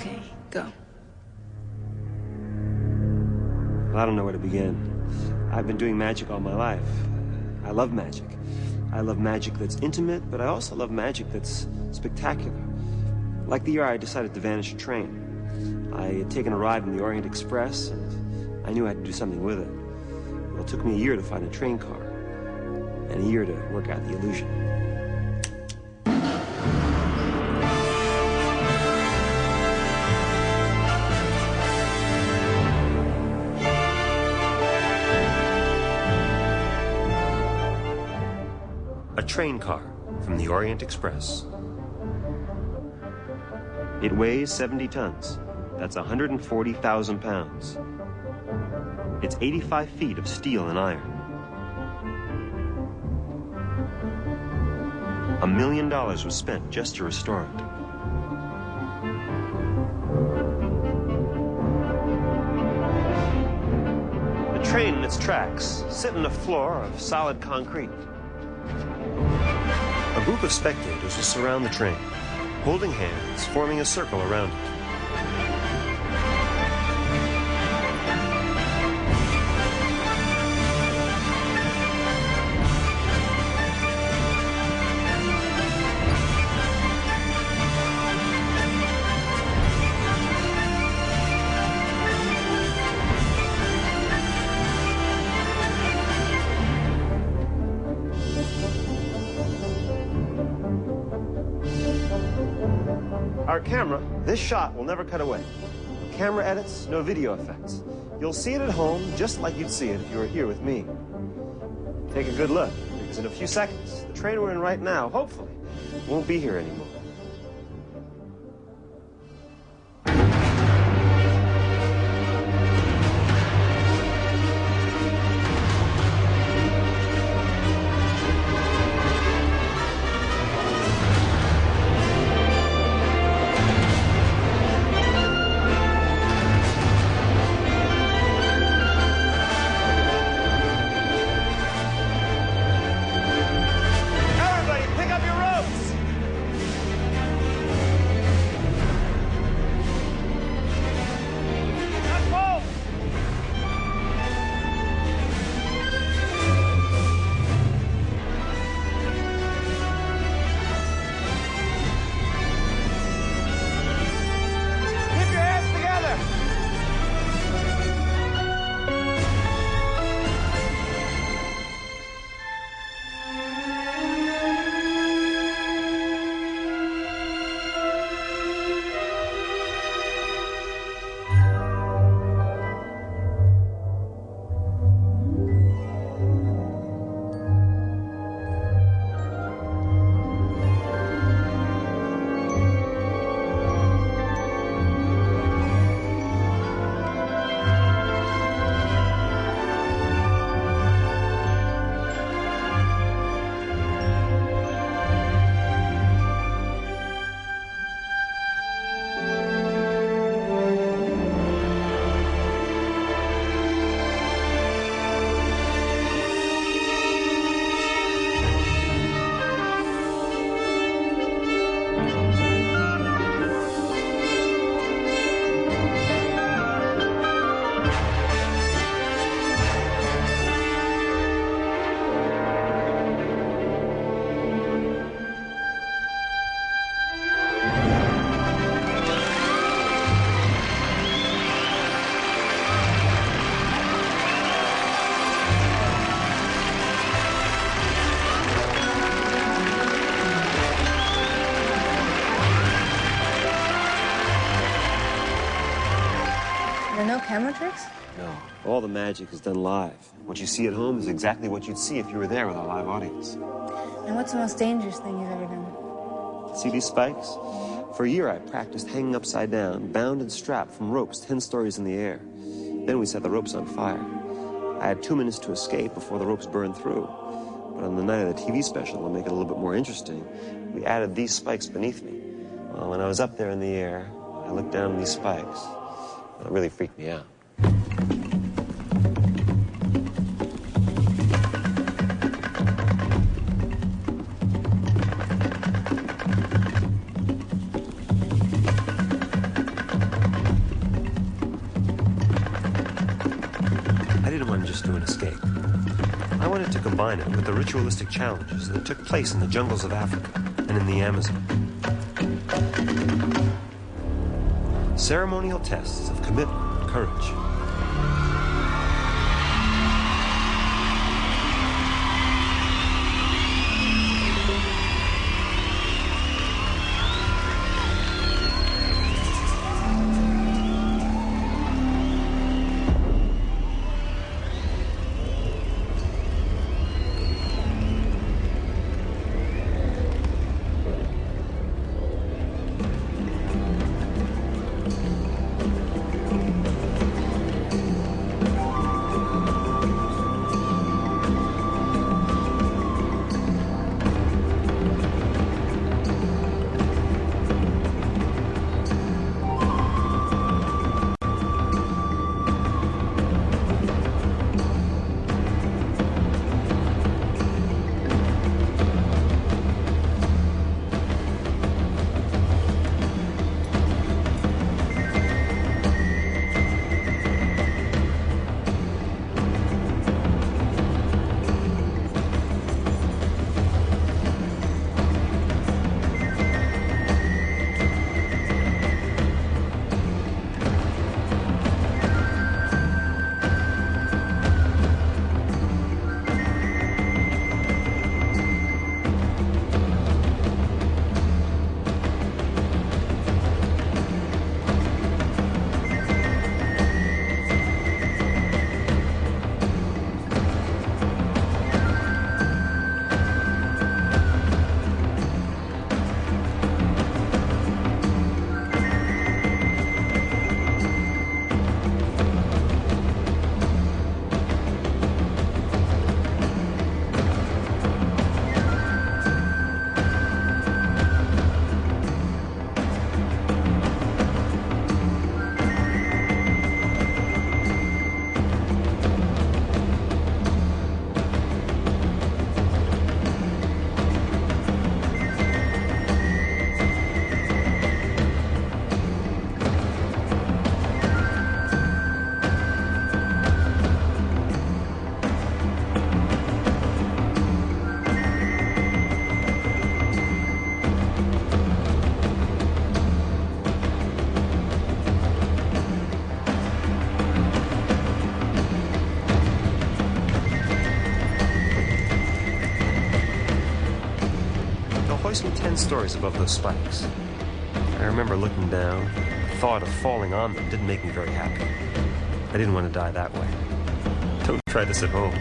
Okay, go. Well, I don't know where to begin. I've been doing magic all my life. I love magic. I love magic that's intimate, but I also love magic that's spectacular. Like the year I decided to vanish a train. I had taken a ride in the Orient Express, and I knew I had to do something with it. Well, it took me a year to find a train car, and a year to work out the illusion. A train car from the Orient Express. It weighs 70 tons. That's 140,000 pounds. It's 85 feet of steel and iron. $1 million was spent just to restore it. The train and its tracks sit on a floor of solid concrete. A group of spectators will surround the train, holding hands, forming a circle around it. Our camera, this shot will never cut away. Camera edits, no video effects. You'll see it at home just like you'd see it if you were here with me. Take a good look, because in a few seconds, the train we're in right now, hopefully, won't be here anymore. There are no camera tricks? No, all the magic is done live. What you see at home is exactly what you'd see if you were there with a live audience. And what's the most dangerous thing you've ever done? See these spikes? For a year, I practiced hanging upside down, bound and strapped from ropes 10 stories in the air. Then we set the ropes on fire. I had 2 minutes to escape before the ropes burned through. But on the night of the TV special, to make it a little bit more interesting, we added these spikes beneath me. Well, when I was up there in the air, I looked down at these spikes. It really freaked me out. an escape. I wanted to combine it with the ritualistic challenges that took place in the jungles of Africa and in the Amazon. Ceremonial tests of commitment and courage. Hoisting 10 stories above those spikes. I remember looking down. The thought of falling on them didn't make me very happy. I didn't want to die that way. Don't try this at home.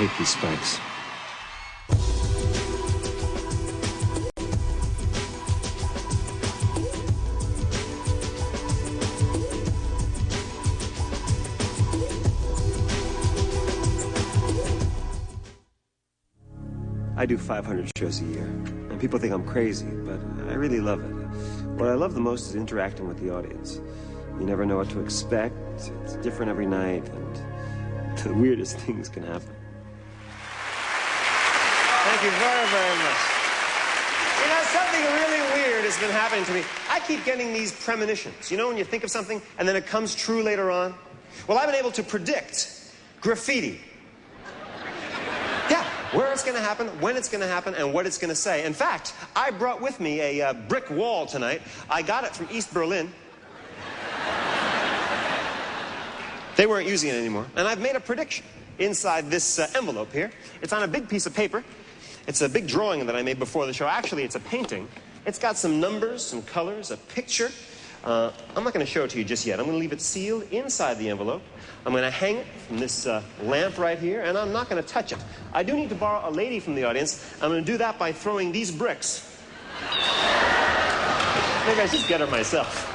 hate these spikes. I do 500 shows a year, and people think I'm crazy, but I really love it. What I love the most is interacting with the audience. You never know what to expect, it's different every night, and the weirdest things can happen. Thank you very, very much. You know, something really weird has been happening to me. I keep getting these premonitions. You know, when you think of something, and then it comes true later on? Well, I've been able to predict graffiti. Yeah, where it's going to happen, when it's going to happen, and what it's going to say. In fact, I brought with me a brick wall tonight. I got it from East Berlin. They weren't using it anymore. And I've made a prediction inside this envelope here. It's on a big piece of paper. It's a big drawing that I made before the show. Actually, it's a painting. It's got some numbers, some colors, a picture. I'm not going to show it to you just yet. I'm going to leave it sealed inside the envelope. I'm going to hang it from this lamp right here, and I'm not going to touch it. I do need to borrow a lady from the audience. I'm going to do that by throwing these bricks. Maybe I should get her myself.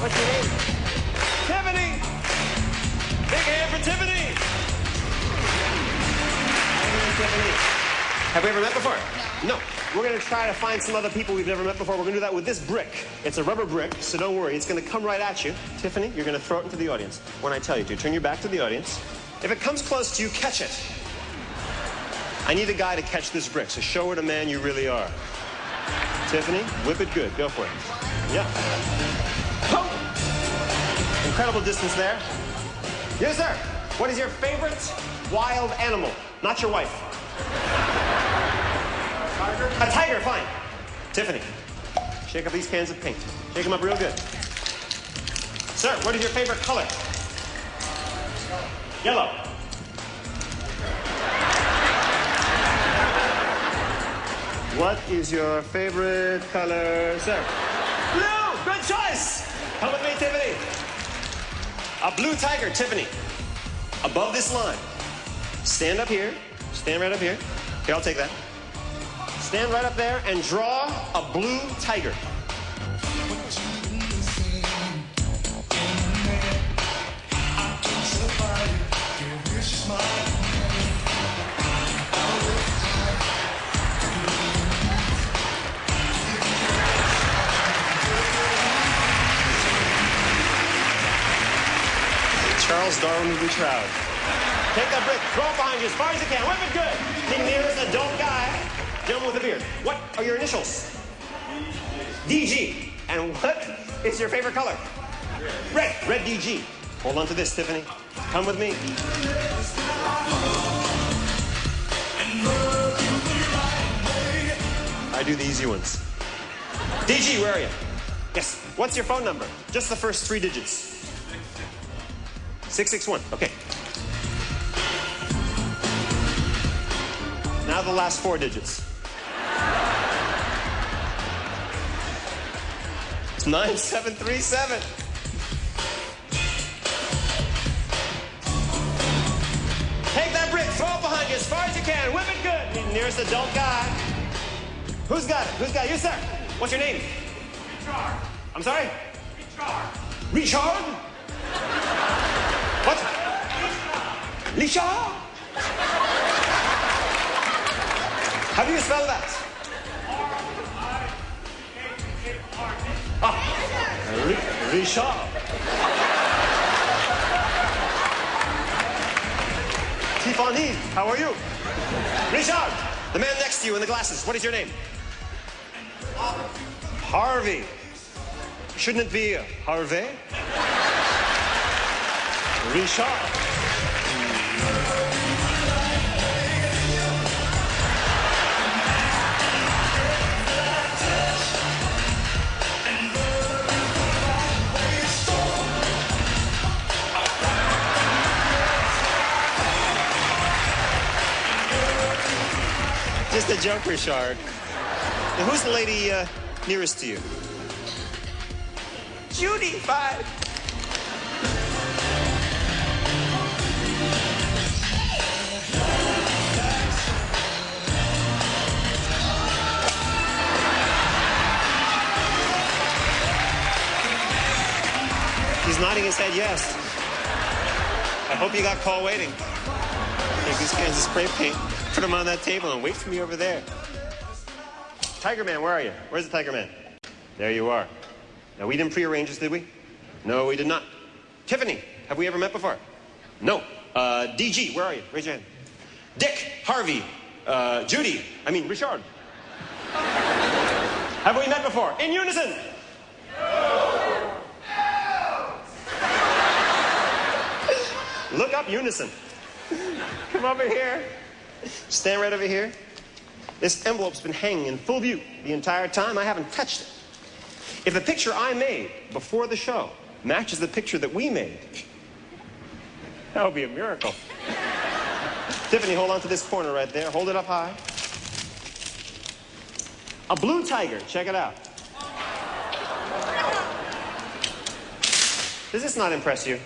What's your name? Tiffany! Big hand for Tiffany! Have we ever met before? No. We're going to try to find some other people we've never met before. We're going to do that with this brick. It's a rubber brick, so don't worry. It's going to come right at you. Tiffany, you're going to throw it into the audience when I tell you to. Turn your back to the audience. If it comes close to you, catch it. I need a guy to catch this brick, so show what a man you really are. Tiffany, whip it good. Go for it. Yeah. Oh! Incredible distance there. Yes, sir. What is your favorite wild animal? Not your wife. A tiger, fine. Tiffany, shake up these cans of paint. Shake them up real good. Sir, what is your favorite color? Yellow. What is your favorite color, sir? Blue! Good choice! Come with me, Tiffany. A blue tiger, Tiffany. Above this line. Stand up here. Stand right up here. Okay, I'll take that. Stand right up there and draw a blue tiger. Charles Darwin would be proud. Take that brick, throw it behind you as far as you can. Whip it good. The nearest adult guy, gentleman with a beard. What are your initials? DG. And what is your favorite color? Red. Red DG. Hold on to this, Tiffany. Come with me. I do the easy ones. DG, where are you? Yes. What's your phone number? Just the first 3 digits. 661. Okay. Now the last 4 digits. It's 9737. Take that brick, throw it behind you as far as you can. Whip it good. Be the nearest adult guy. Who's got it? Who's got it? You, sir. What's your name? Richard. I'm sorry? Richard. Richard? What? Richard? How do you spell that? Ah, Richard. Tiffany, how are you? Richard, the man next to you in the glasses. What is your name? Harvey. Shouldn't it be Harvey? Richard. Just a joke, Richard. Now, who's the lady nearest to you? Judy, 5. He's nodding his head yes. I hope you got call waiting. Take these cans of spray paint, put them on that table, and wait for me over there. Tiger Man, where are you? Where's the Tiger Man? There you are. Now, we didn't prearrange this, did we? No, we did not. Tiffany, have we ever met before? No. DG, where are you? Raise your hand. Dick, Harvey, Judy, Richard. Have we met before? In unison. Look up unison. Come over here. Stand right over here. This envelope's been hanging in full view the entire time. I haven't touched it. If the picture I made before the show matches the picture that we made, that would be a miracle. Tiffany, hold on to this corner right there. Hold it up high. A blue tiger. Check it out. Does this not impress you?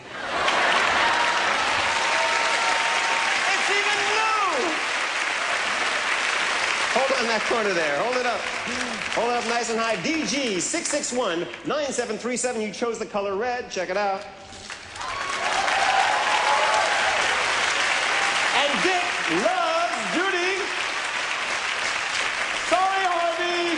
Hold on that corner there. Hold it up. Hold it up nice and high. DG 661-9737. You chose the color red. Check it out. And Dick loves Judy. Sorry, Harvey.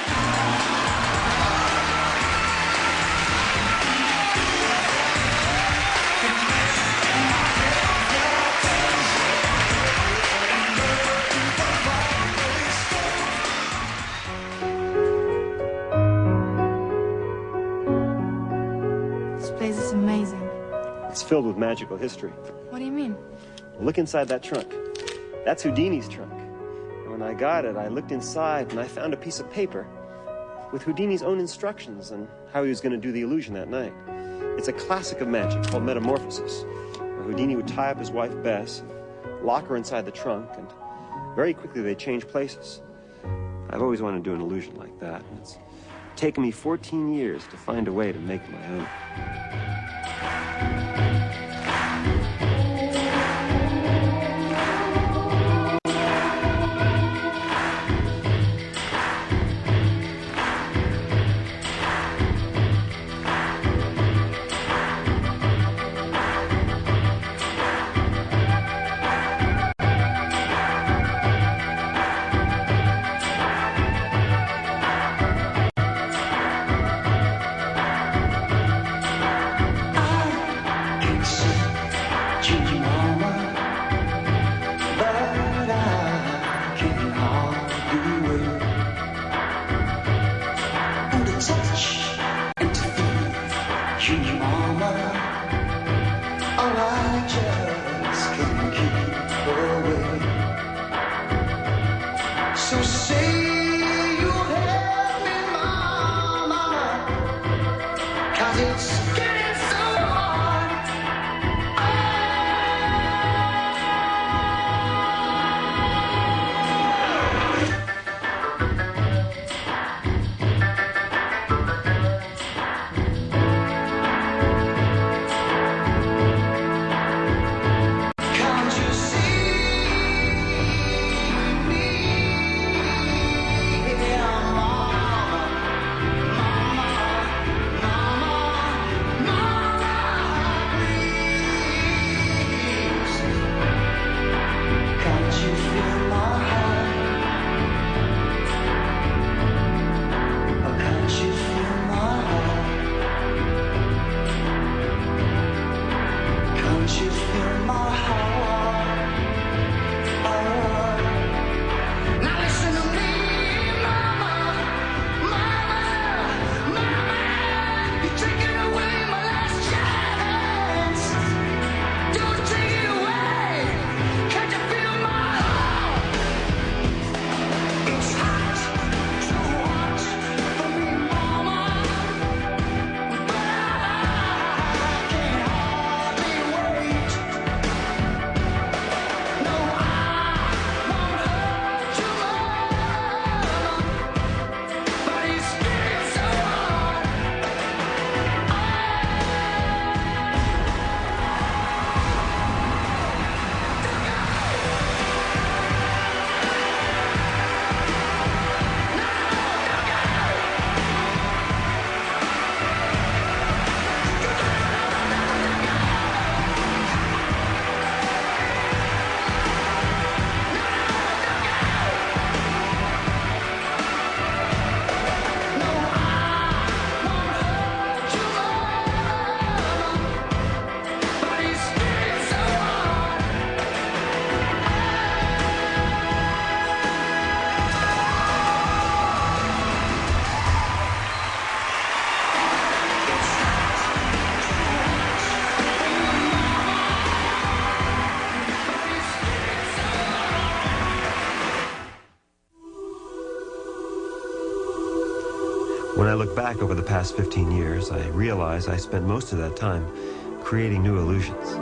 It's filled with magical history. What do you mean? Look inside that trunk. That's Houdini's trunk. And when I got it, I looked inside and I found a piece of paper with Houdini's own instructions on how he was going to do the illusion that night. It's a classic of magic called Metamorphosis, where Houdini would tie up his wife Bess, lock her inside the trunk, and very quickly they'd change places. I've always wanted to do an illusion like that, and it's taken me 14 years to find a way to make it my own. look back over the past 15 years, I realize I spent most of that time creating new illusions.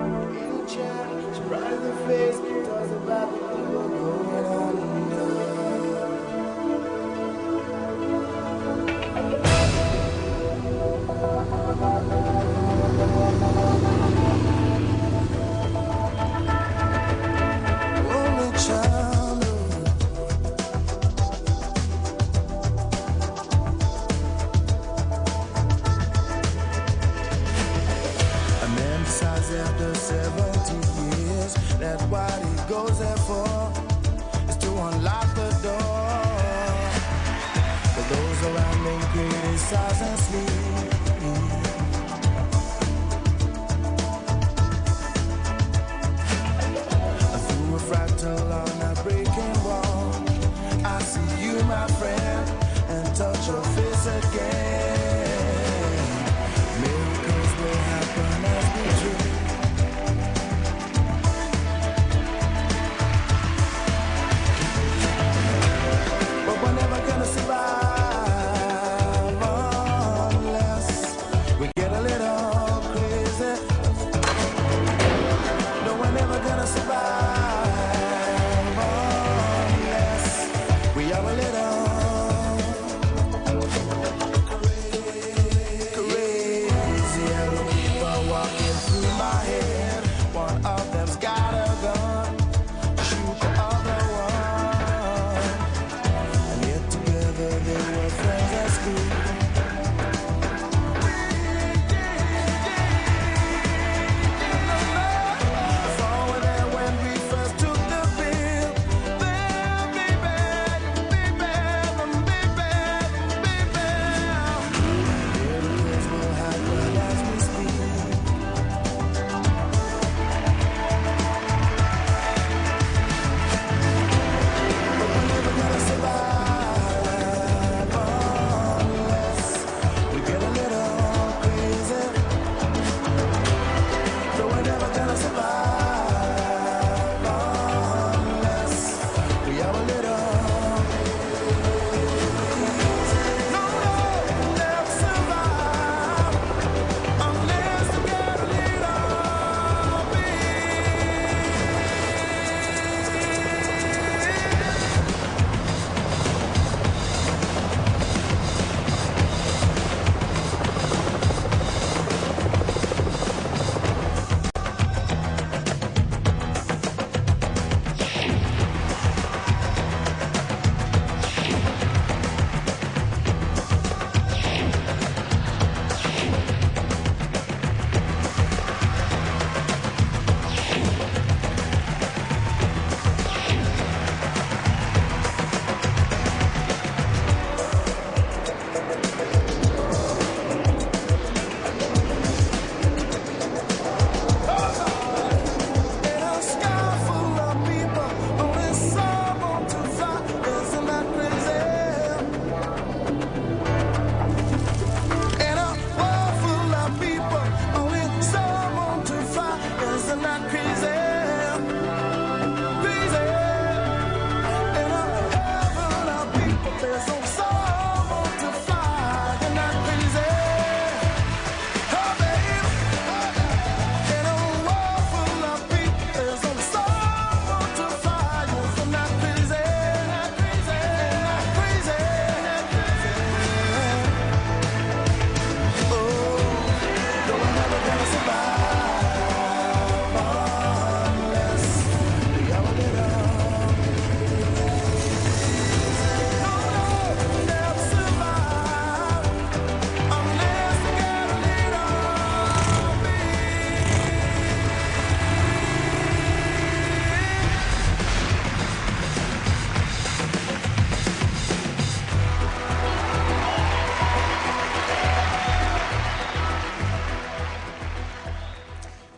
After 70 years, that's what he goes there for, is to unlock the door. For those around me criticize and sleep. Through a fractal on a breaking wall, I see you, my friend, and touch your face again. Miracles will happen as we dream.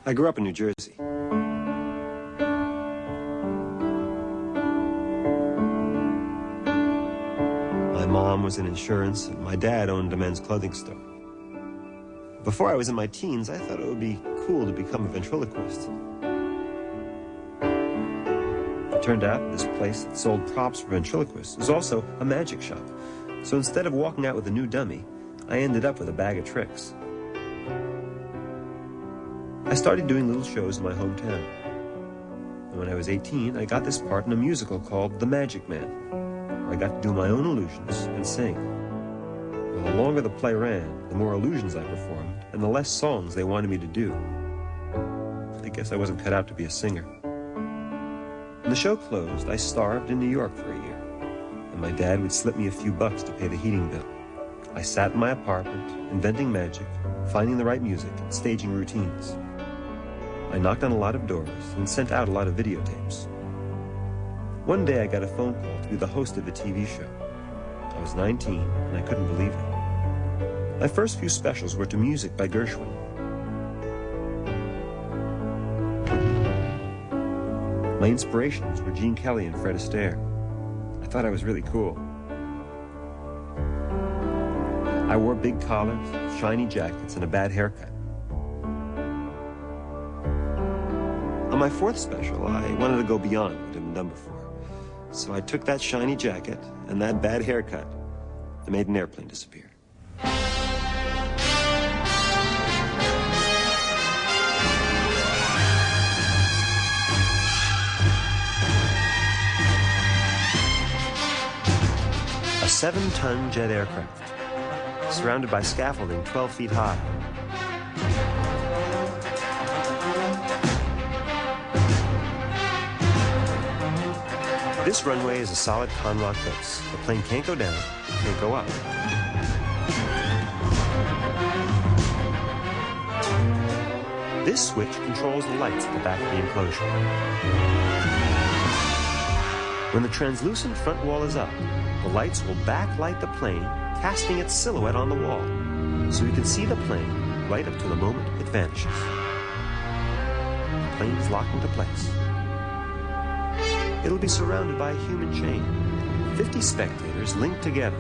I grew up in New Jersey. My mom was in insurance, and my dad owned a men's clothing store. Before I was in my teens, I thought it would be cool to become a ventriloquist. It turned out this place that sold props for ventriloquists was also a magic shop. So instead of walking out with a new dummy, I ended up with a bag of tricks. I started doing little shows in my hometown. And when I was 18, I got this part in a musical called The Magic Man, where I got to do my own illusions and sing. Well, the longer the play ran, the more illusions I performed, and the less songs they wanted me to do. I guess I wasn't cut out to be a singer. When the show closed, I starved in New York for a year, and my dad would slip me a few bucks to pay the heating bill. I sat in my apartment, inventing magic, finding the right music, and staging routines. I knocked on a lot of doors and sent out a lot of videotapes. One day I got a phone call to be the host of a TV show. I was 19 and I couldn't believe it. My first few specials were to music by Gershwin. My inspirations were Gene Kelly and Fred Astaire. I thought I was really cool. I wore big collars, shiny jackets, and a bad haircut. On my fourth special, I wanted to go beyond what had been done before. So I took that shiny jacket and that bad haircut and made an airplane disappear. A 7-ton jet aircraft, surrounded by scaffolding 12 feet high. This runway is a solid Conrock base. The plane can't go down, can't go up. This switch controls the lights at the back of the enclosure. When the translucent front wall is up, the lights will backlight the plane, casting its silhouette on the wall, so you can see the plane right up to the moment it vanishes. The plane is locked into place. It'll be surrounded by a human chain, 50 spectators linked together.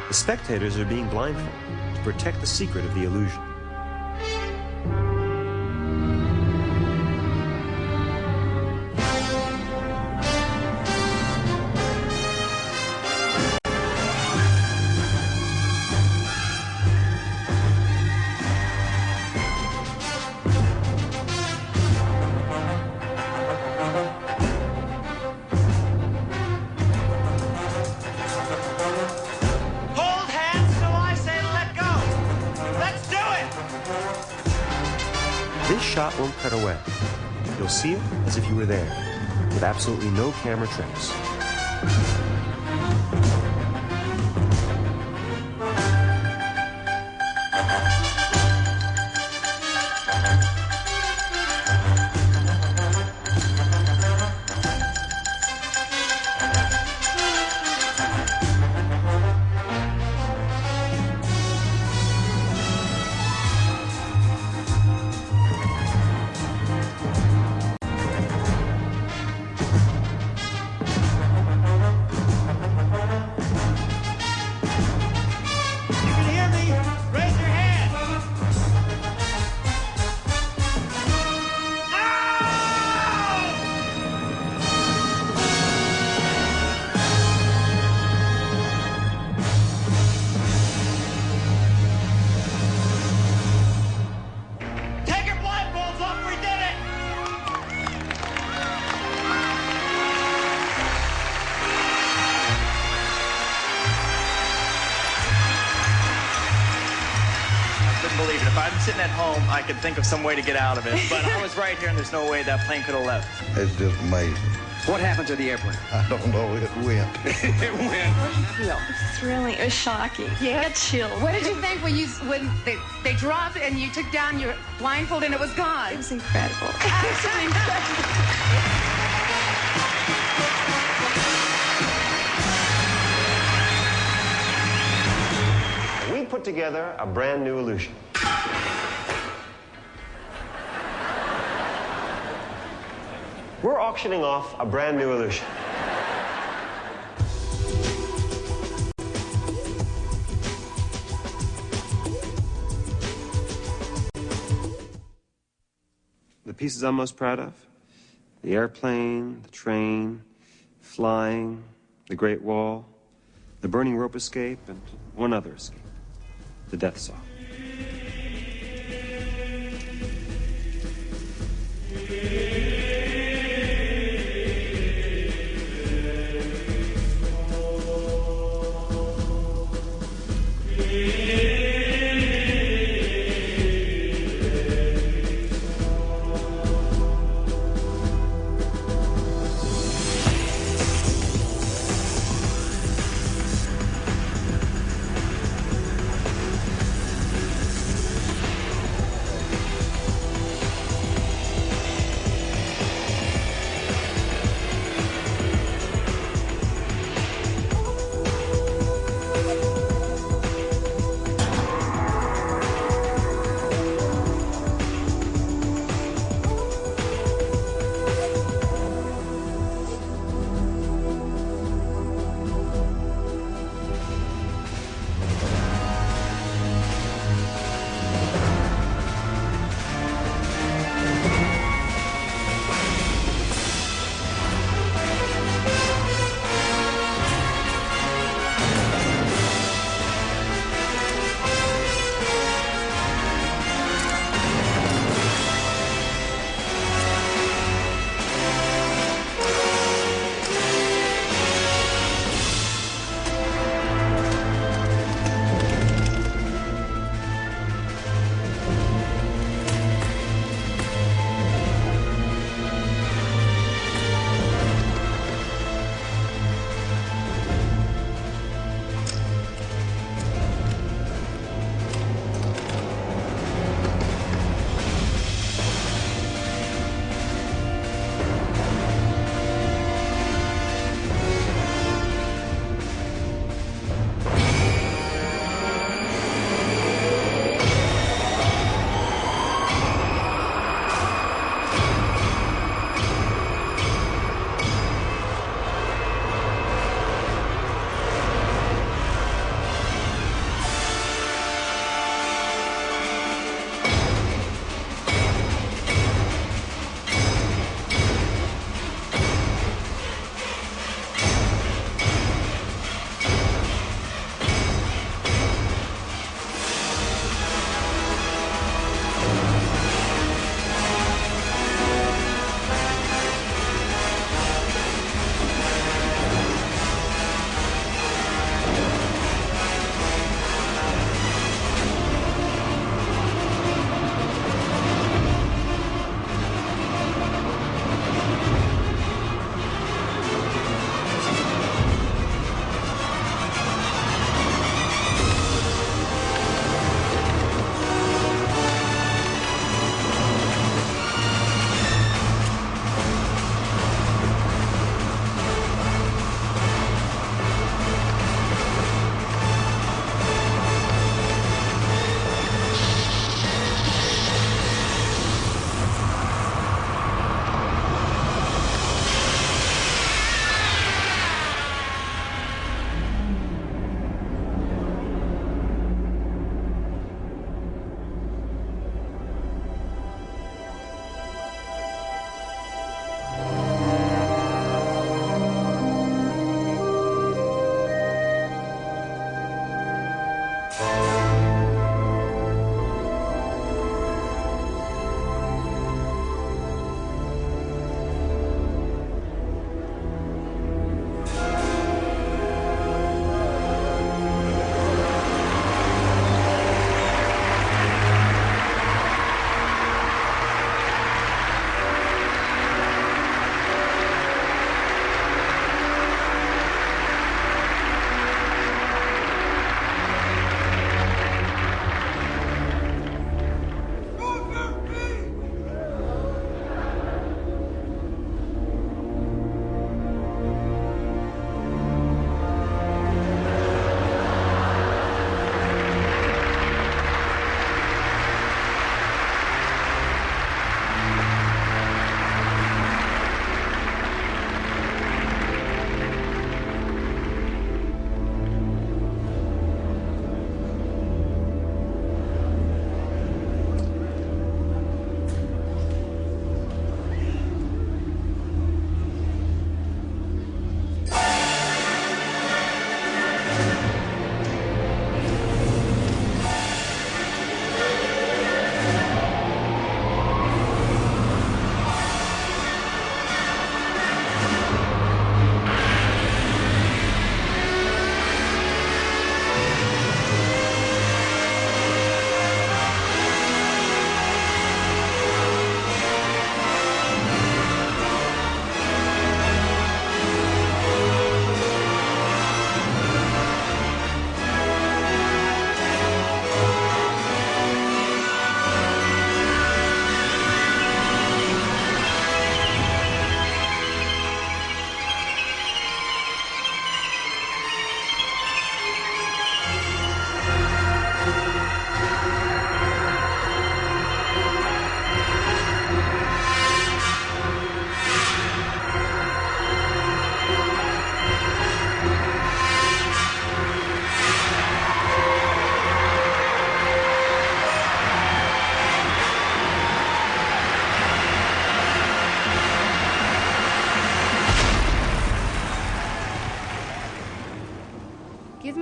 The spectators are being blindfolded to protect the secret of the illusion. Shot won't cut away. You'll see it as if you were there, with absolutely no camera tricks. Believe it. If I'm sitting at home, I could think of some way to get out of it. But I was right here, and there's no way that plane could have left. It's just amazing. What happened to the airplane? I don't know. It went. It went. How did you feel? It was thrilling. It was shocking. Yeah, it chilled. What did you think when they dropped and you took down your blindfold and it was gone? It was incredible. Absolutely incredible. We put together a brand new illusion. We're auctioning off a brand new illusion. The pieces I'm most proud of? The airplane, the train, flying, the Great Wall, the burning rope escape, and one other escape. the death saw.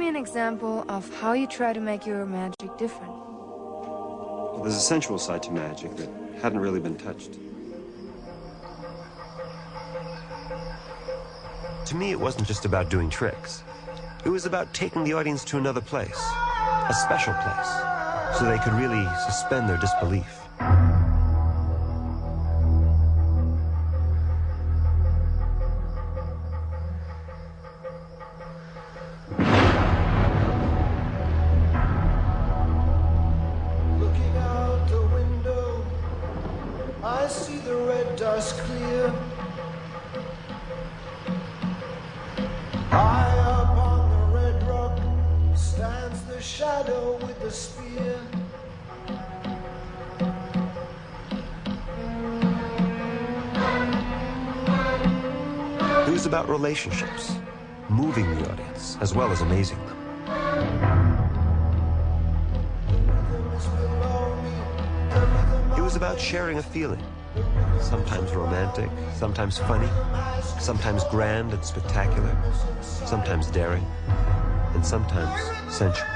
me an example of how you try to make your magic different. Well, there's a sensual side to magic that hadn't really been touched. To me, it wasn't just about doing tricks. It was about taking the audience to another place, a special place, so they could really suspend their disbelief. Looking out the window, I see the red dust clear. High up on the red rock stands the shadow with the spear. It was about relationships, moving the audience, as well as amazing them. It was about sharing a feeling, sometimes romantic, sometimes funny, sometimes grand and spectacular, sometimes daring, and sometimes sensual.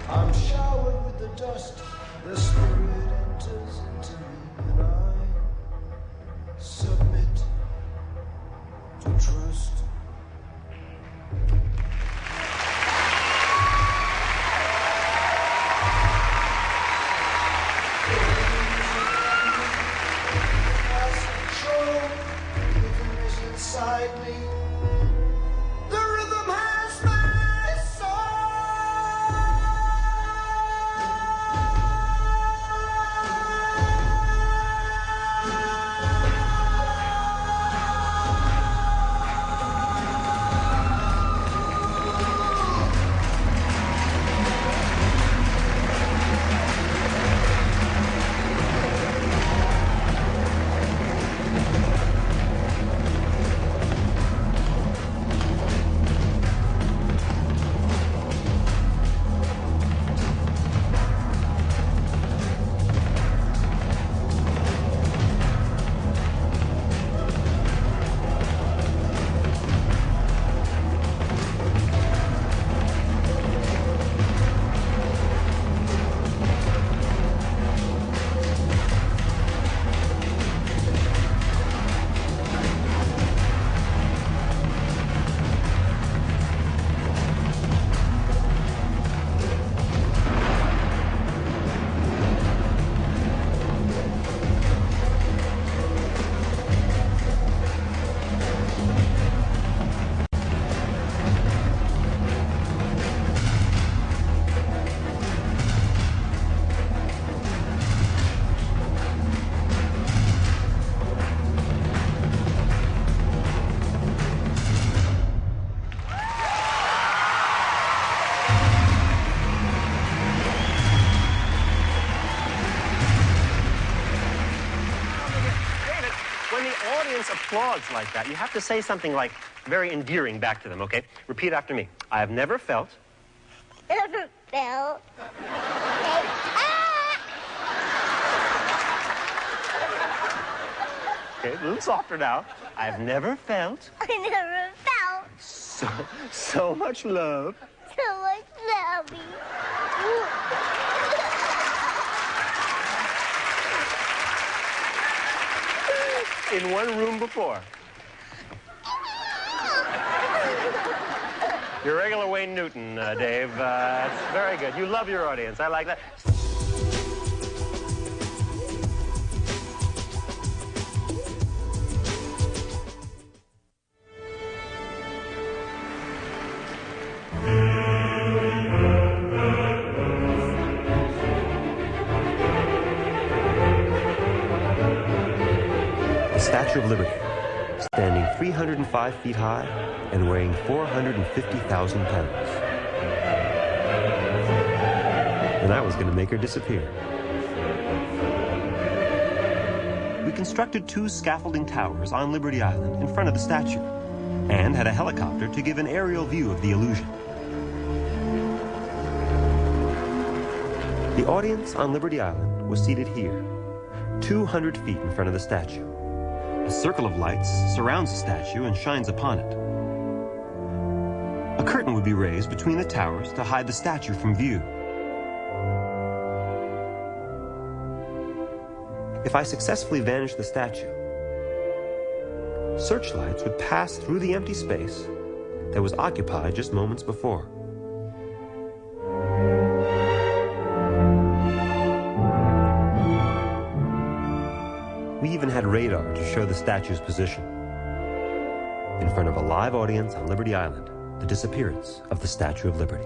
I'm showered with the dust. The spirit enters into me, and I submit to trust. As control, rhythm is inside me. The rhythm has my soul. Applauds like that, you have to say something like very endearing back to them, okay? Repeat after me. I have never felt. Never felt. Okay, a little softer now. I've never felt I never felt so much love. so much loving. In one room before. You're regular Wayne Newton, Dave. It's very good. You love your audience. I like that. The Statue of Liberty, standing 305 feet high and weighing 450,000 pounds. And I was going to make her disappear. We constructed 2 scaffolding towers on Liberty Island in front of the statue, and had a helicopter to give an aerial view of the illusion. The audience on Liberty Island was seated here, 200 feet in front of the statue. A circle of lights surrounds the statue and shines upon it. A curtain would be raised between the towers to hide the statue from view. If I successfully vanished the statue, searchlights would pass through the empty space that was occupied just moments before. We even had radar to show the statue's position. In front of a live audience on Liberty Island, the disappearance of the Statue of Liberty.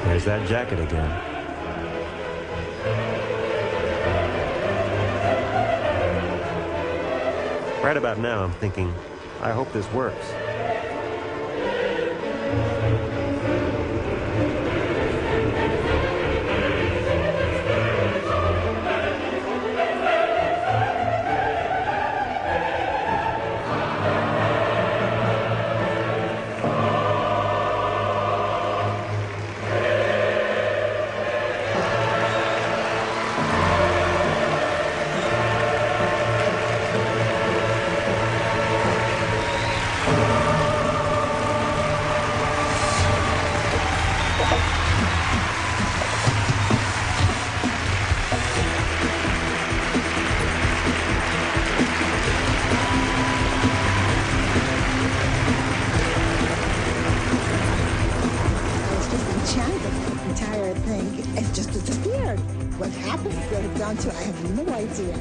There's that jacket again. Right about now, I'm thinking, I hope this works.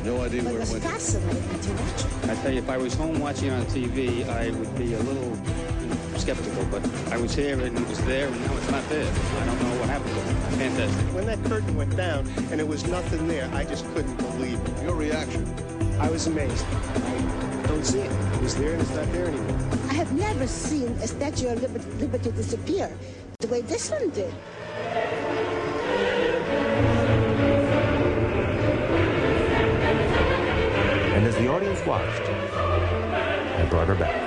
No idea where it went. Fascinating to watch. I tell you, if I was home watching on TV, I would be a little skeptical, but I was here and it was there and now it's not there. I don't know what happened to it. Fantastic. When that curtain went down and it was nothing there, I just couldn't believe it. Your reaction? I was amazed. I don't see it. It was there and it's not there anymore. I have never seen a Statue of Liberty disappear the way this one did. And as the audience watched, I brought her back.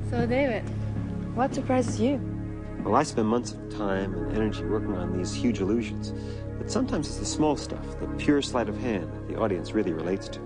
So, David, what surprises you? Well, I spend months of time and energy working on these huge illusions, but sometimes it's the small stuff, the pure sleight of hand that the audience really relates to.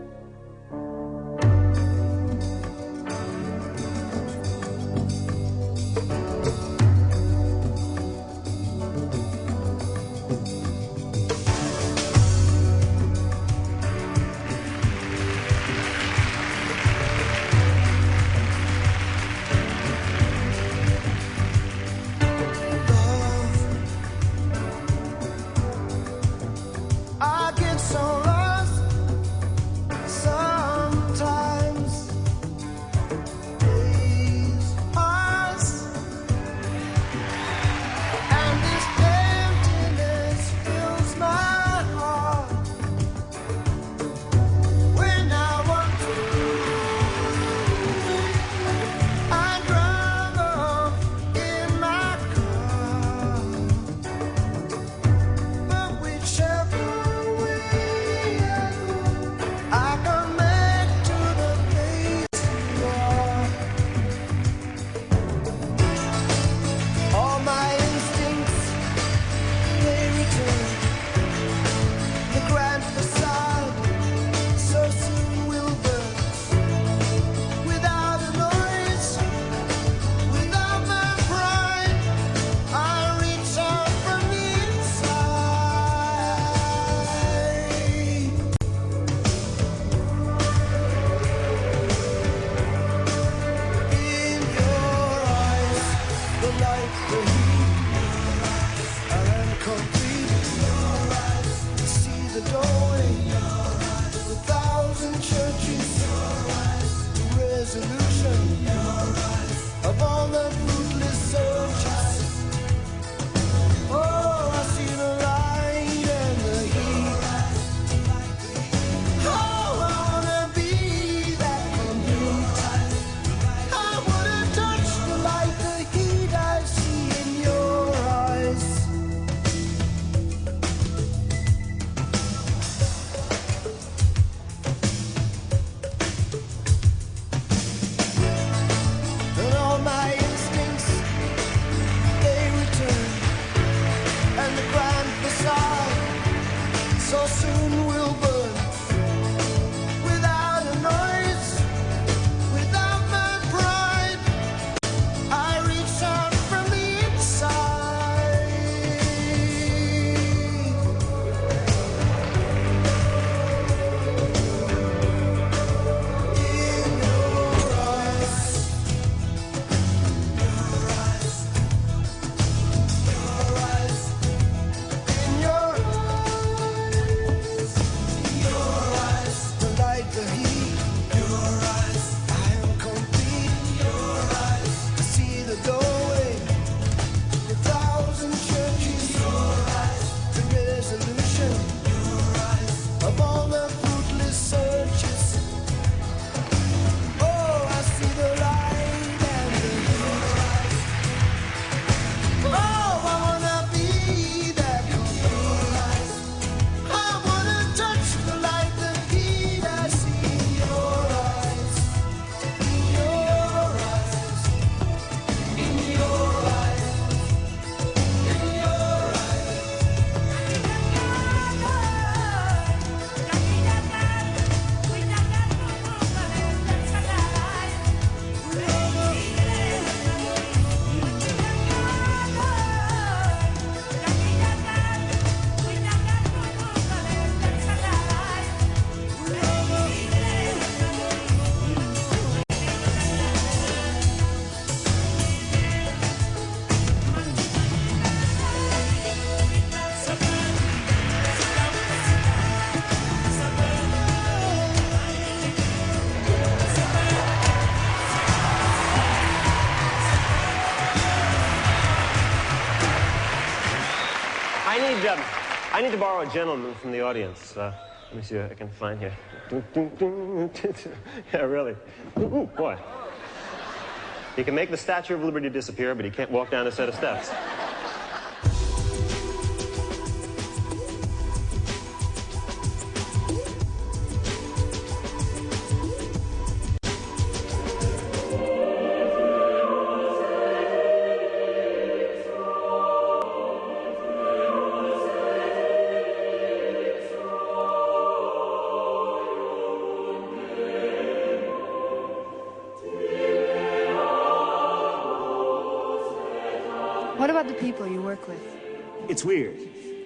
I need to borrow a gentleman from the audience. Let me see what I can find here. Yeah, really. Ooh, boy. He can make the Statue of Liberty disappear, but he can't walk down a set of steps. What about the people you work with? It's weird,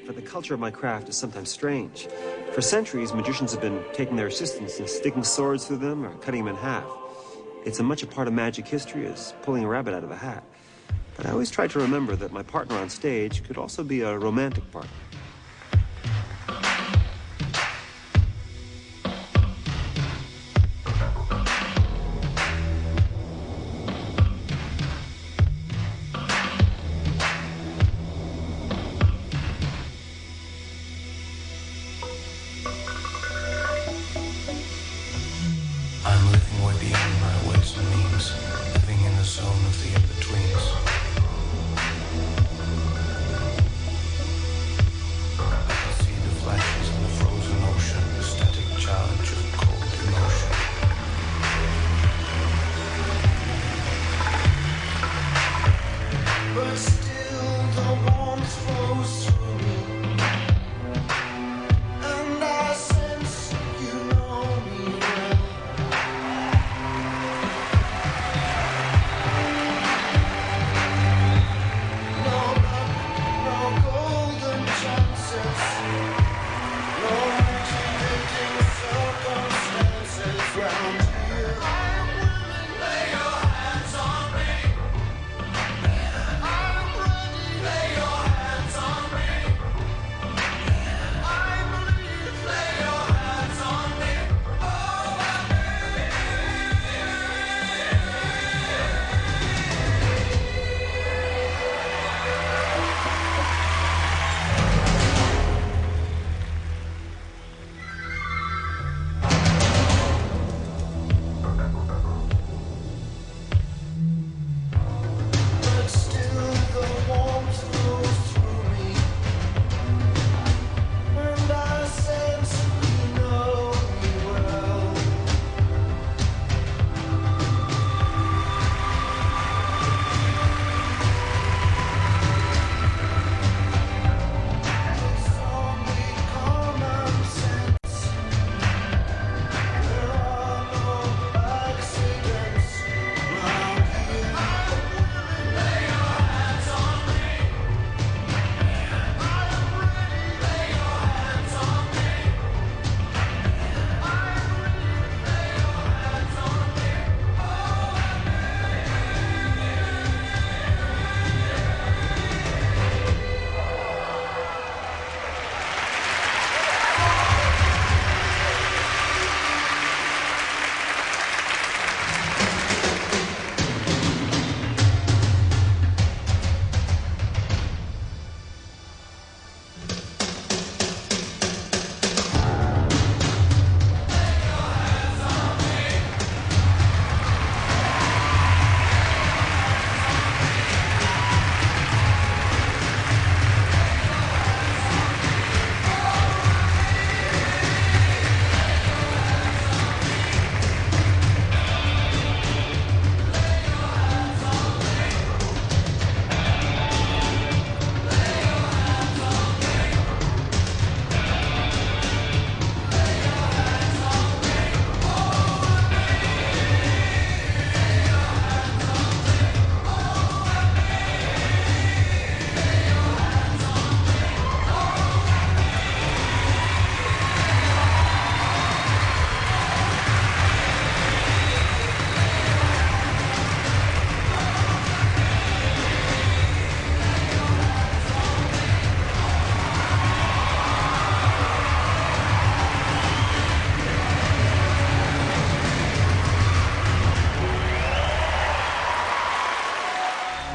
but the culture of my craft is sometimes strange. For centuries, magicians have been taking their assistants and sticking swords through them or cutting them in half. It's as much a part of magic history as pulling a rabbit out of a hat. But I always try to remember that my partner on stage could also be a romantic partner.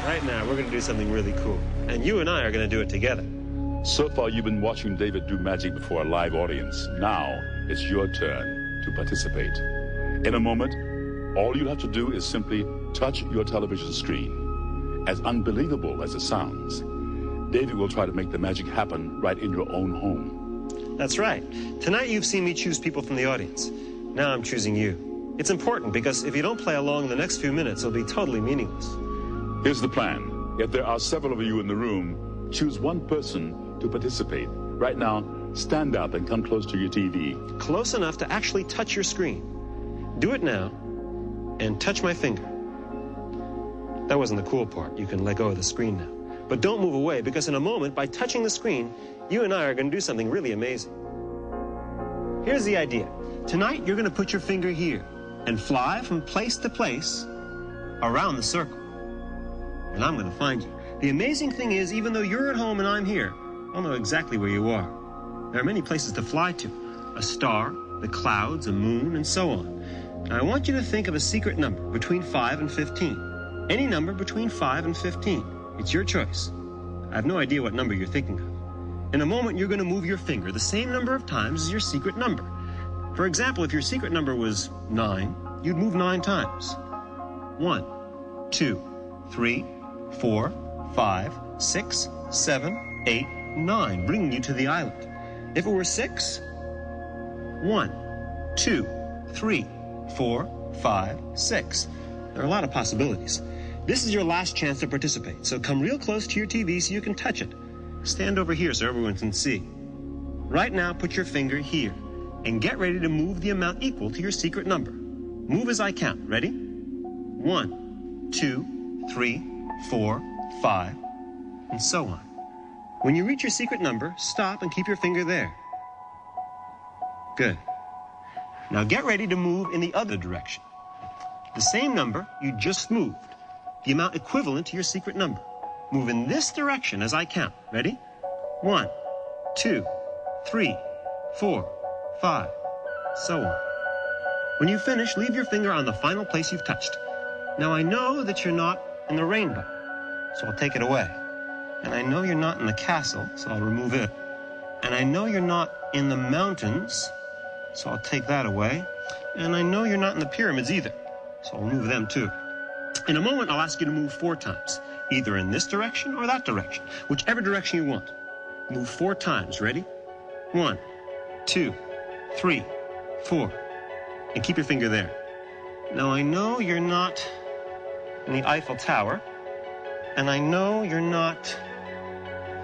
Right now, we're going to do something really cool. And you and I are going to do it together. So far, you've been watching David do magic before a live audience. Now, it's your turn to participate. In a moment, all you have to do is simply touch your television screen. As unbelievable as it sounds, David will try to make the magic happen right in your own home. That's right. Tonight you've seen me choose people from the audience. Now I'm choosing you. It's important because if you don't play along in the next few minutes, it'll be totally meaningless. Here's the plan. If there are several of you in the room, choose one person to participate. Right now, stand up and come close to your TV. Close enough to actually touch your screen. Do it now, and touch my finger. That wasn't the cool part. You can let go of the screen now. But don't move away, because in a moment, by touching the screen, you and I are going to do something really amazing. Here's the idea. Tonight, you're going to put your finger here and fly from place to place around the circle. And I'm going to find you. The amazing thing is, even though you're at home and I'm here, I'll know exactly where you are. There are many places to fly to. A star, the clouds, a moon, and so on. Now, I want you to think of a secret number between 5 and 15. Any number between 5 and 15. It's your choice. I have no idea what number you're thinking of. In a moment, you're going to move your finger the same number of times as your secret number. For example, if your secret number was 9, you'd move 9 times. 1, 2, 3, 4, 5, 6, 7, 8, 9, bringing you to the island. If it were 6, 1, 2, 3, 4, 5, 6. There are a lot of possibilities. This is your last chance to participate, so come real close to your TV so you can touch it. Stand over here so everyone can see. Right now, put your finger here and get ready to move the amount equal to your secret number. Move as I count. Ready? 1, 2, 3, 4, 5, and so on. When you reach your secret number, stop and keep your finger there. Good. Now get ready to move in the other direction. The same number you just moved, the amount equivalent to your secret number. Move in this direction as I count. Ready? 1, 2, 3, 4, 5, so on. When you finish, leave your finger on the final place you've touched. Now I know that you're not in the rainbow, so I'll take it away. And I know you're not in the castle, so I'll remove it. And I know you're not in the mountains, so I'll take that away. And I know you're not in the pyramids either, so I'll move them too. In a moment, I'll ask you to move 4 times, either in this direction or that direction, whichever direction you want. Move 4 times. Ready? 1, 2, 3, 4. And keep your finger there. Now, I know you're not in the Eiffel Tower, and I know you're not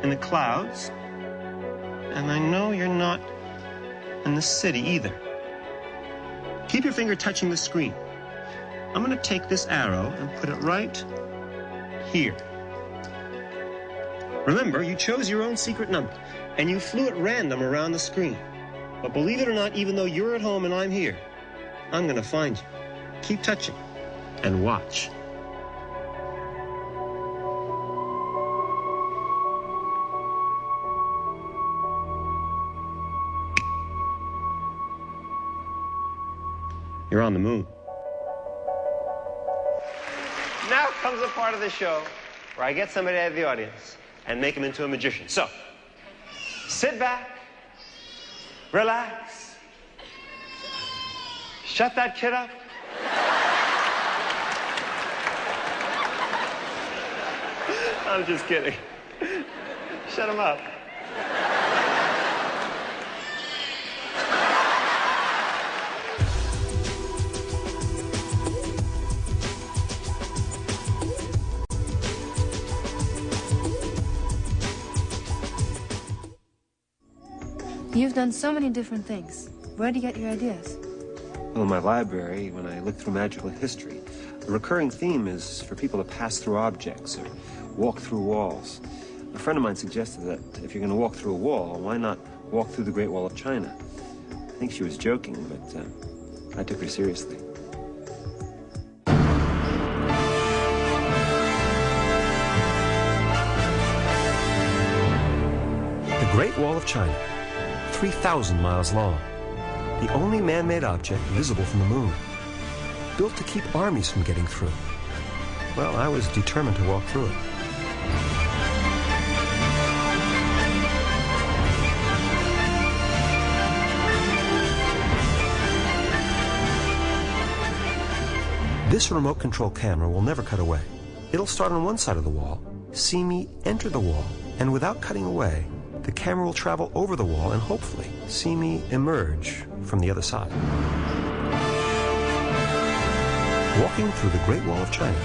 in the clouds, and I know you're not in the city either. Keep your finger touching the screen. I'm going to take this arrow and put it right here. Remember, you chose your own secret number, and you flew at random around the screen. But believe it or not, even though you're at home and I'm here, I'm going to find you. Keep touching and watch. You're on the moon. Now comes the part of the show where I get somebody out of the audience and make him into a magician. So, sit back, relax, shut that kid up. I'm just kidding. Shut him up. You've done so many different things. Where do you get your ideas? Well, in my library, when I look through magical history, the recurring theme is for people to pass through objects or walk through walls. A friend of mine suggested that if you're going to walk through a wall, why not walk through the Great Wall of China? I think she was joking, but I took her seriously. The Great Wall of China, 3,000 miles long. The only man-made object visible from the moon. Built to keep armies from getting through. Well, I was determined to walk through it. This remote control camera will never cut away. It'll start on one side of the wall, see me enter the wall, and without cutting away, the camera will travel over the wall and hopefully see me emerge from the other side. Walking through the Great Wall of China.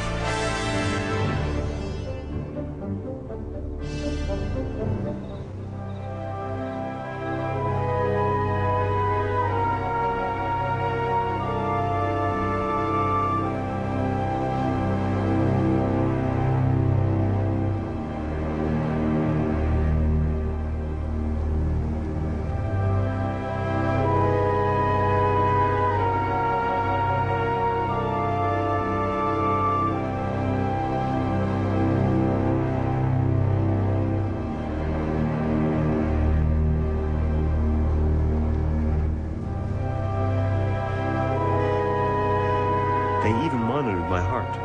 They even monitored my heart.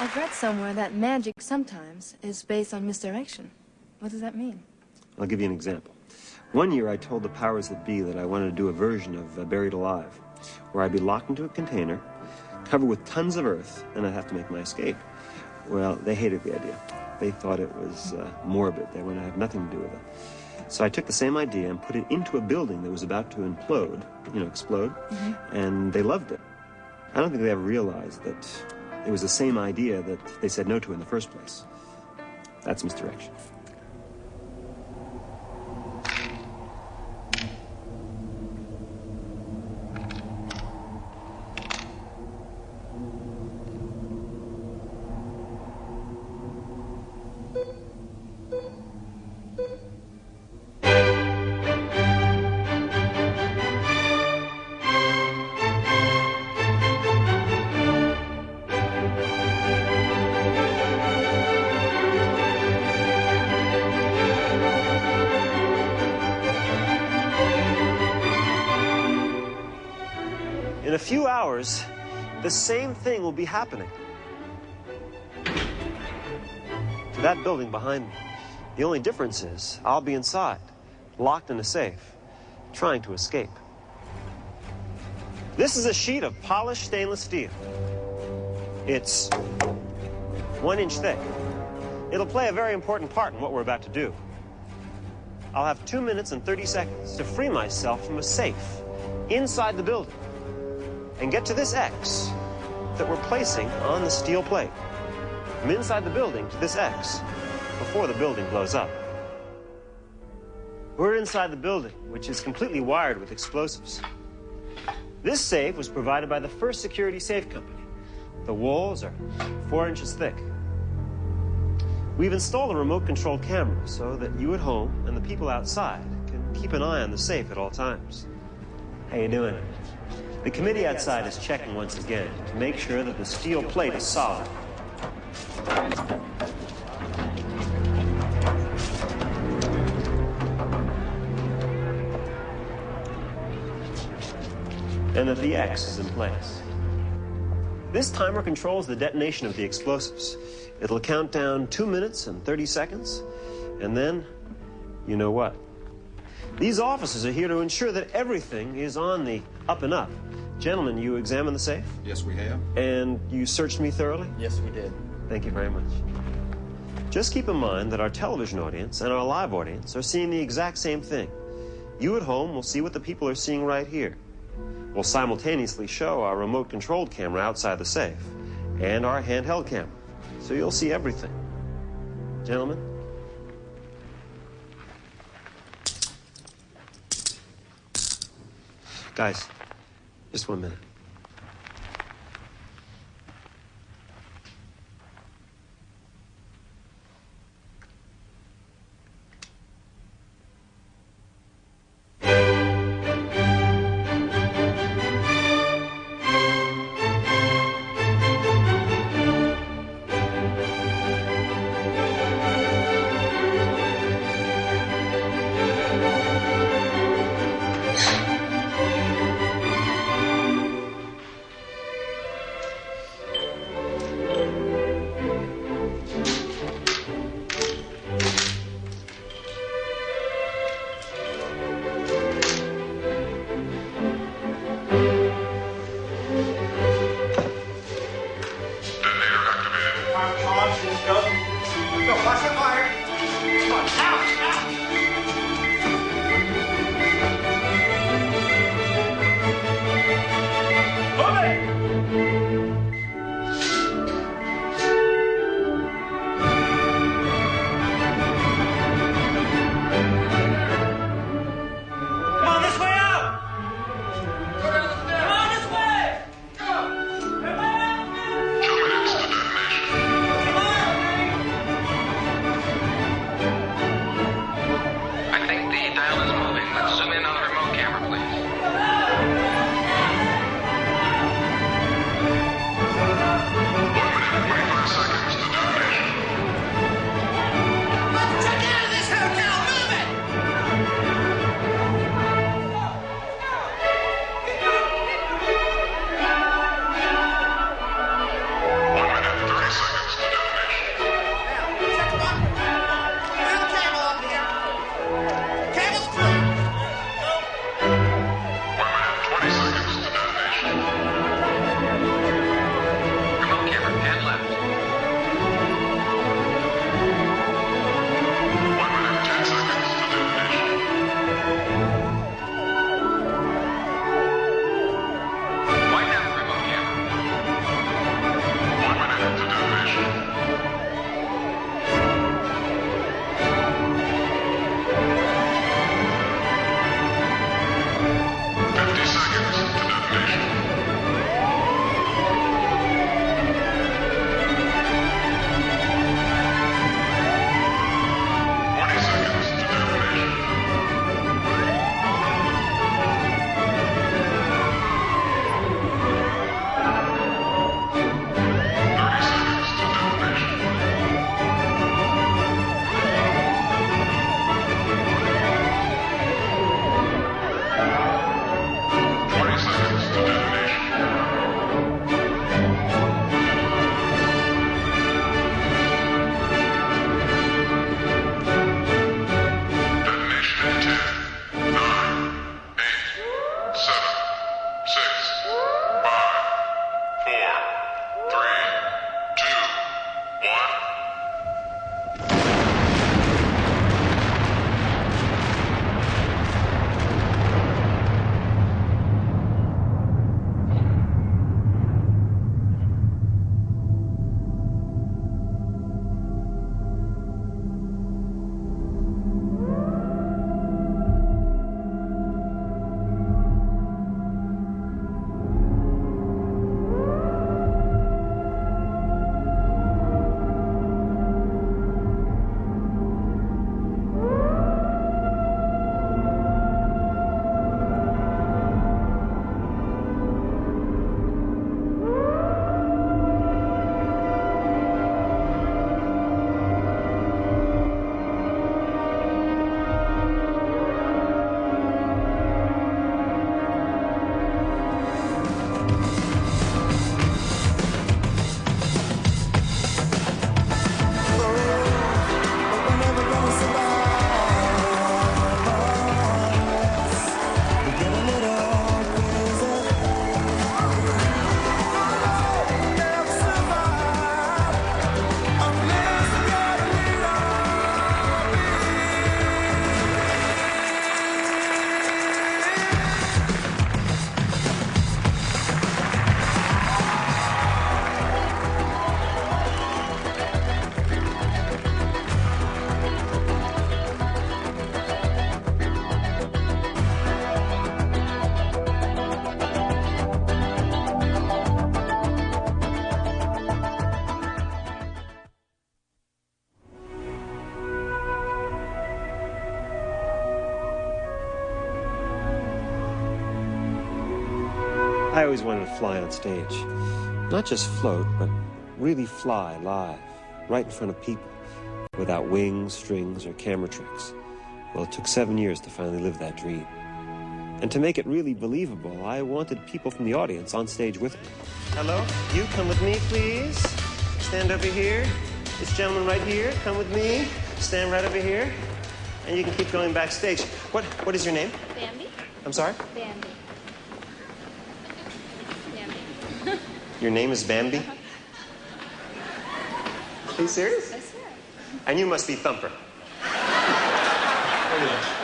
I've read somewhere that magic sometimes is based on misdirection. What does that mean? I'll give you an example. One year I told the powers that be that I wanted to do a version of Buried Alive, where I'd be locked into a container, covered with tons of earth, and I'd have to make my escape. Well, they hated the idea. They thought it was morbid. They wanted to have nothing to do with it. So I took the same idea and put it into a building that was about to implode, explode, and they loved it. I don't think they ever realized that it was the same idea that they said no to in the first place. That's misdirection. In a few hours, the same thing will be happening to that building behind me. The only difference is I'll be inside, locked in a safe, trying to escape. This is a sheet of polished stainless steel. It's 1 inch thick. It'll play a very important part in what we're about to do. I'll have 2 minutes and 30 seconds to free myself from a safe inside the building and get to this X that we're placing on the steel plate. From inside the building to this X before the building blows up. We're inside the building, which is completely wired with explosives. This safe was provided by the first security safe company. The walls are 4 inches thick. We've installed a remote-controlled camera so that you at home and the people outside can keep an eye on the safe at all times. How you doing? The committee outside is checking once again to make sure that the steel plate is solid. And that the X is in place. This timer controls the detonation of the explosives. It'll count down 2 minutes and 30 seconds, and then, you know what? These officers are here to ensure that everything is on the up and up. Gentlemen, you examined the safe? Yes, we have. And you searched me thoroughly? Yes, we did. Thank you very much. Just keep in mind that our television audience and our live audience are seeing the exact same thing. You at home will see what the people are seeing right here. We'll simultaneously show our remote-controlled camera outside the safe and our handheld camera, so you'll see everything. Gentlemen? Guys, just 1 minute. I always wanted to fly on stage. Not just float, but really fly live, right in front of people, without wings, strings, or camera tricks. Well, it took 7 years to finally live that dream. And to make it really believable, I wanted people from the audience on stage with me. Hello? You come with me, please. Stand over here. This gentleman right here, come with me. Stand right over here. And you can keep going backstage. What is your name? Bambi. I'm sorry? Bambi. Your name is Bambi? Are you serious? I swear. And you must be Thumper.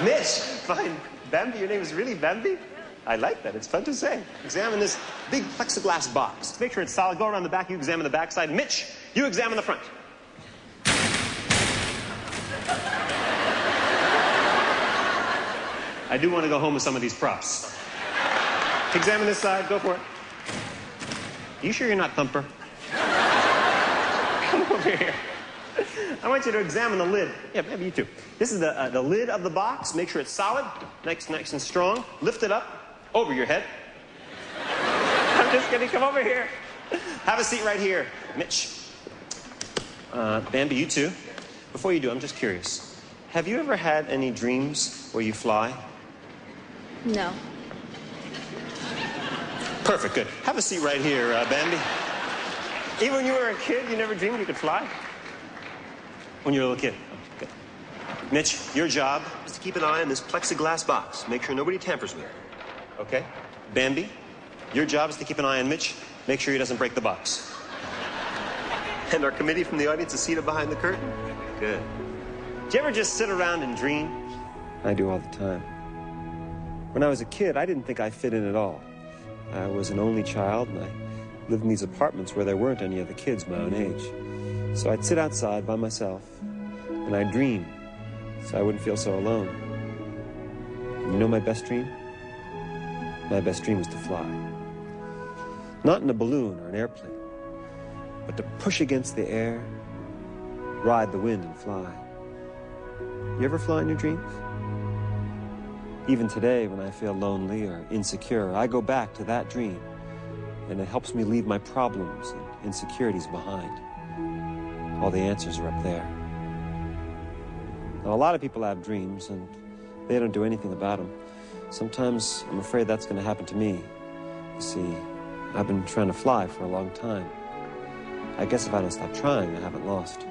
Mitch, fine. Bambi, your name is really Bambi? I like that. It's fun to say. Examine this big plexiglass box. Make sure it's solid. Go around the back. You examine the back side. Mitch, you examine the front. I do want to go home with some of these props. Examine this side. Go for it. You sure you're not Thumper? Come over here. I want you to examine the lid. Yeah, maybe you too. This is the lid of the box. Make sure it's solid, nice and strong. Lift it up over your head. I'm just kidding. Come over here. Have a seat right here. Mitch. Bambi, you too. Before you do, I'm just curious. Have you ever had any dreams where you fly? No. Perfect, good. Have a seat right here, Bambi. Even when you were a kid, you never dreamed you could fly? When you were a little kid? Oh, good. Mitch, your job is to keep an eye on this plexiglass box. Make sure nobody tampers with it. Okay? Bambi, your job is to keep an eye on Mitch. Make sure he doesn't break the box. And our committee from the audience is seated behind the curtain? Good. Do you ever just sit around and dream? I do all the time. When I was a kid, I didn't think I fit in at all. I was an only child, and I lived in these apartments where there weren't any other kids my own age. So I'd sit outside by myself, and I'd dream, so I wouldn't feel so alone. And you know my best dream? My best dream was to fly. Not in a balloon or an airplane, but to push against the air, ride the wind and fly. You ever fly in your dreams? Even today, when I feel lonely or insecure, I go back to that dream, and it helps me leave my problems and insecurities behind. All the answers are up there. Now, a lot of people have dreams, and they don't do anything about them. Sometimes I'm afraid that's going to happen to me. You see, I've been trying to fly for a long time. I guess if I don't stop trying, I haven't lost.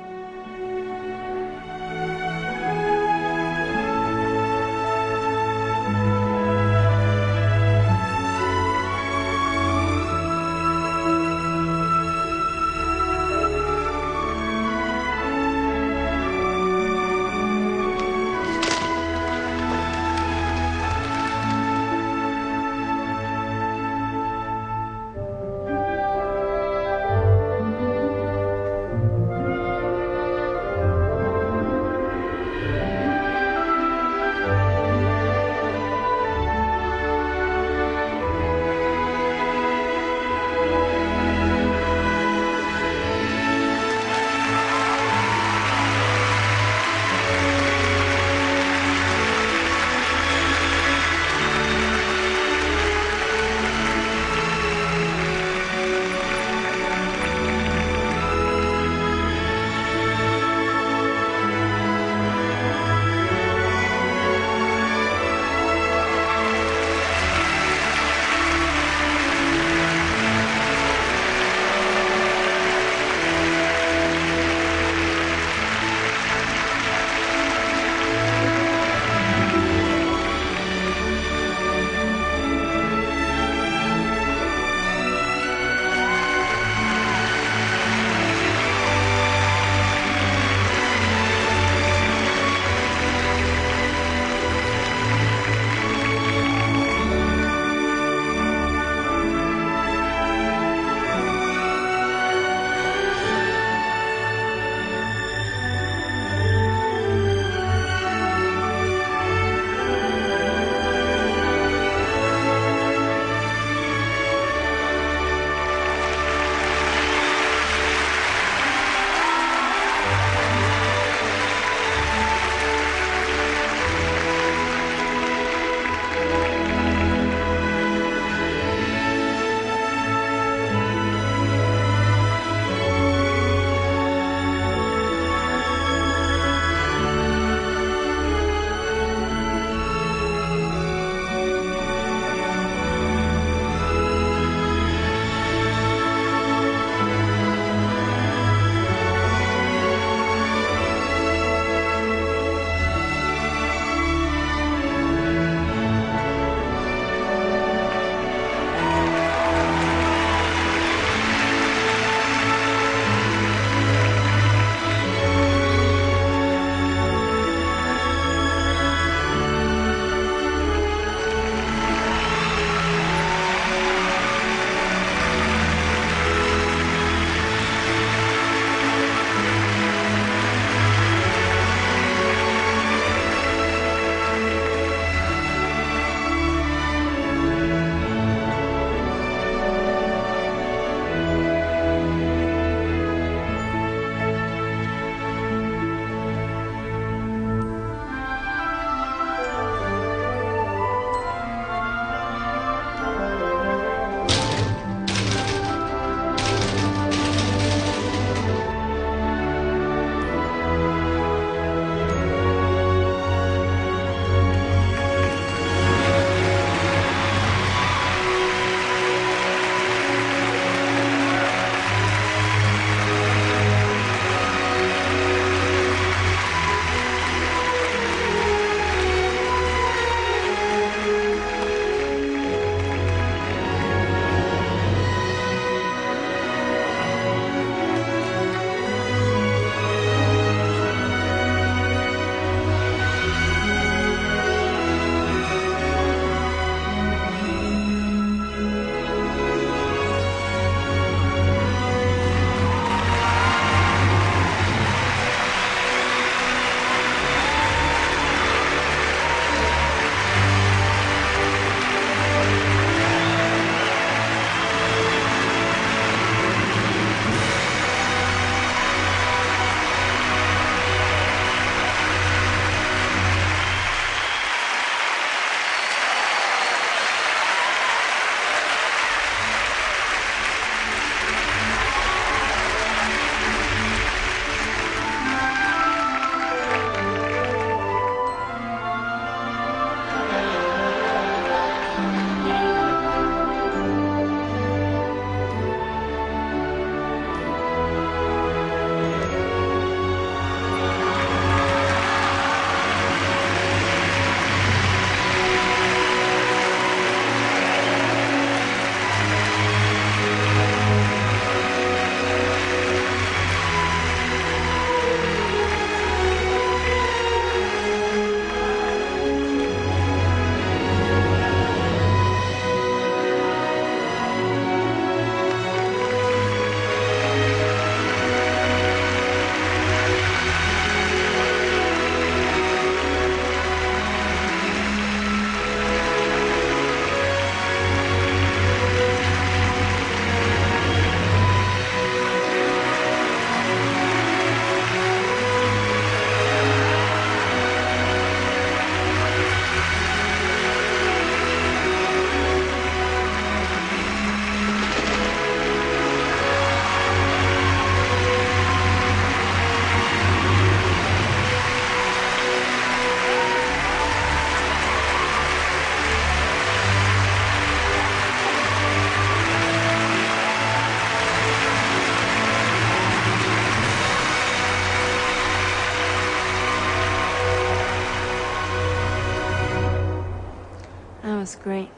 That's great.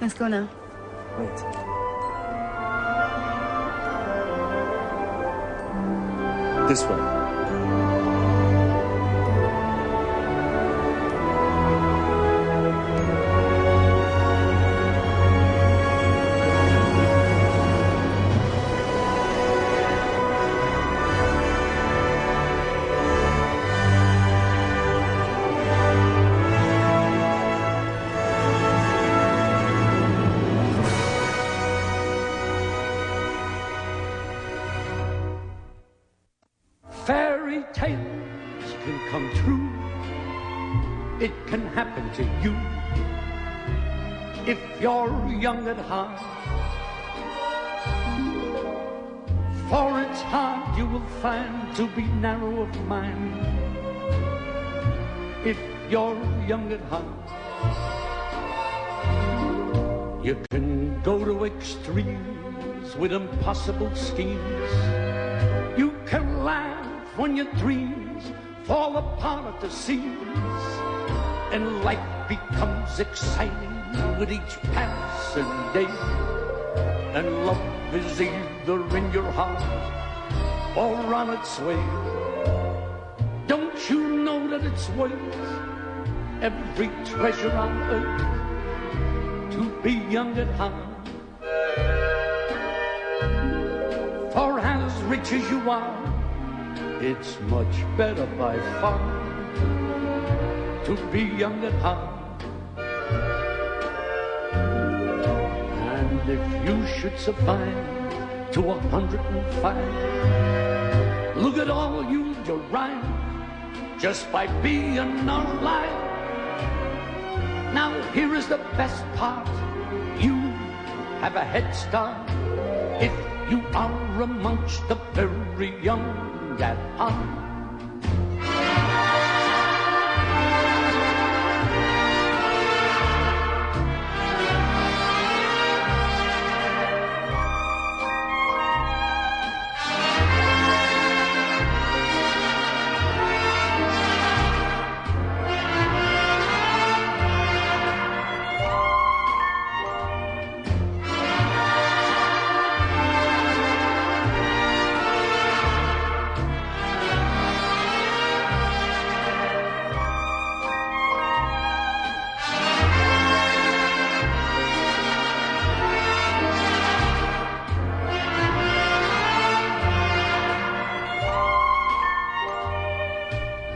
Let's go now. Wait. This way. Fairy tales can come true. It can happen to you if you're young at heart. For it's hard, you will find, to be narrow of mind if you're young at heart. You can go to extremes with impossible schemes. You can laugh when your dreams fall apart at the seams, and life becomes exciting with each passing day, and love is either in your heart or on its way. Don't you know that it's worth every treasure on earth to be young at heart? For as rich as you are, it's much better by far to be young at heart. And if you should survive to 105, look at all you derive just by being alive. Now here is the best part: you have a head start if you are amongst the very young at heart.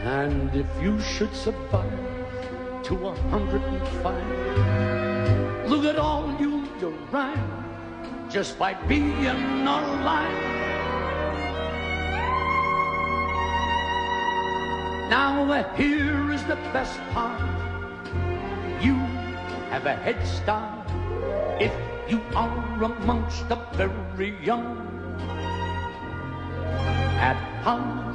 And if you should survive to 105, look at all you derive just by being alive. Now here is the best part: you have a head start if you are amongst the very young at heart.